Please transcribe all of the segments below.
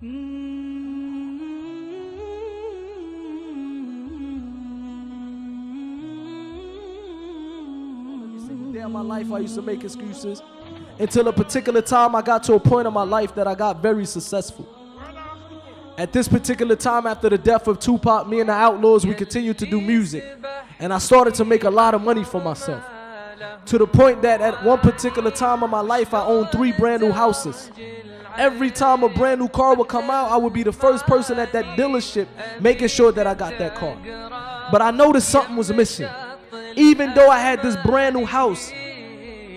Day of my life, I used to make excuses until a particular time I got to a point in my life that I got very successful. At this particular time, after the death of Tupac, me and the Outlaws, we continued to do music. And I started to make a lot of money for myself. To the point that at one particular time of my life, I owned 3 brand new houses. Every time a brand new car would come out, I would be the first person at that dealership making sure that I got that car. But I noticed something was missing. Even though I had this brand new house,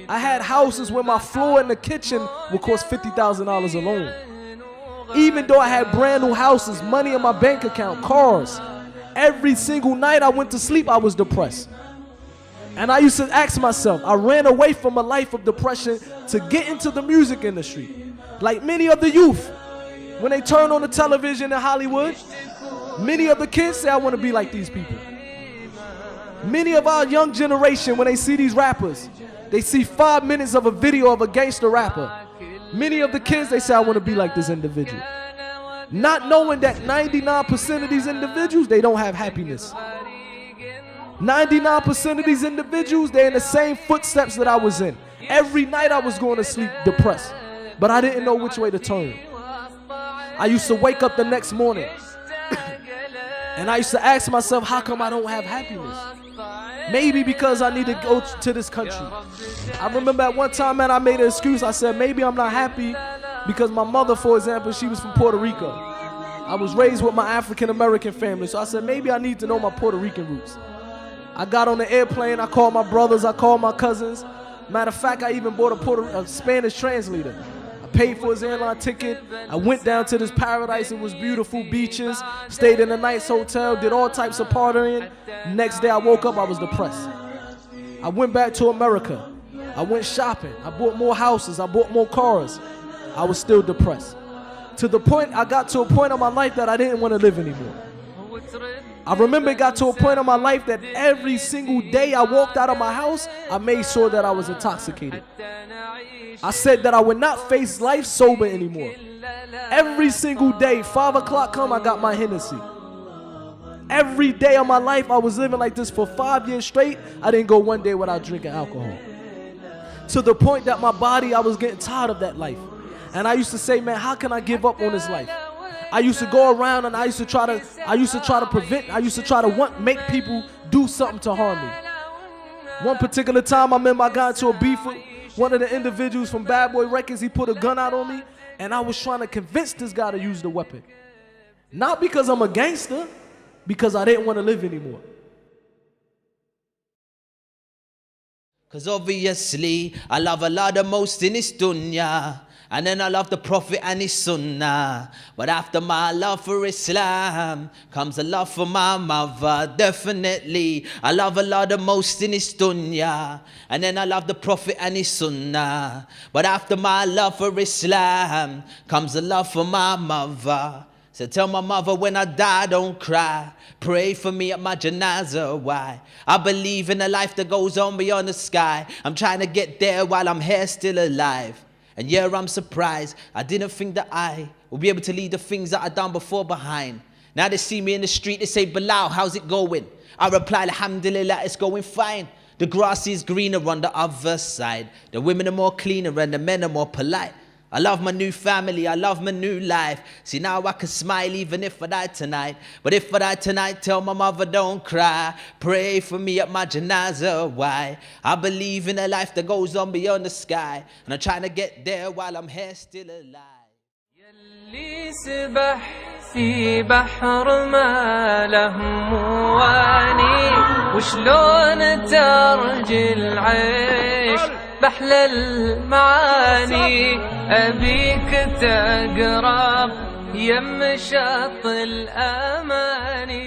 I had houses where my floor in the kitchen would cost $50,000 alone. Even though I had brand new houses, money in my bank account, cars, every single night I went to sleep, I was depressed. And I used to ask myself, I ran away from a life of depression to get into the music industry. Like many of the youth, when they turn on the television in Hollywood, many of the kids say, I want to be like these people. Many of our young generation, when they see these rappers, they see 5 minutes of a video of a gangster rapper. Many of the kids, they say, I want to be like this individual. Not knowing that 99% of these individuals, they don't have happiness. 99% of these individuals, they're in the same footsteps that I was in. Every night I was going to sleep depressed, but I didn't know which way to turn. I used to wake up the next morning and I used to ask myself, how come I don't have happiness? Maybe because I need to go to this country. I remember at one time, man, I made an excuse. I said, maybe I'm not happy because my mother, for example, she was from Puerto Rico. I was raised with my African-American family, so I said, maybe I need to know my Puerto Rican roots. I got on the airplane, I called my brothers, I called my cousins. Matter of fact, I even bought a Spanish translator. I paid for his airline ticket. I went down to this paradise. It was beautiful beaches, stayed in a nice hotel, did all types of partying. Next day I woke up, I was depressed. I went back to America. I went shopping. I bought more houses, I bought more cars. I was still depressed. To the point, I got to a point in my life that I didn't want to live anymore. I remember it got to a point in my life that every single day I walked out of my house, I made sure that I was intoxicated. I said that I would not face life sober anymore. Every single day, 5 o'clock come, I got my Hennessy. Every day of my life, I was living like this for 5 years straight. I didn't go one day without drinking alcohol. To the point that my body, I was getting tired of that life. And I used to say, man, how can I give up on this life? I used to go around and I used to try to make people do something to harm me. One particular time I remember I got into a beef with one of the individuals from Bad Boy Records. He put a gun out on me and I was trying to convince this guy to use the weapon. Not because I'm a gangster, because I didn't want to live anymore. Cause obviously I love Allah the most in this dunya. And then I love the Prophet and his sunnah. But after my love for Islam comes a love for my mother, definitely. I love Allah the most in this dunya. And then I love the Prophet and his sunnah. But after my love for Islam comes a love for my mother. So tell my mother when I die, don't cry. Pray for me at my janazah, why? I believe in a life that goes on beyond the sky. I'm trying to get there while I'm here still alive. And yeah, I'm surprised. I didn't think that I would be able to leave the things that I've done before behind. Now they see me in the street, they say, Belal, how's it going? I reply, alhamdulillah, it's going fine. The grass is greener on the other side. The women are more cleaner and the men are more polite. I love my new family, I love my new life. See, now I can smile even if I die tonight. But if I die tonight, tell my mother don't cry. Pray for me at my janazah, why? I believe in a life that goes on beyond the sky. And I'm trying to get there while I'm here still alive. يلي سبح في بحر ما له مواني وشلون ترجي العيش بحلى المعاني أبيك تقرب يم شط الأماني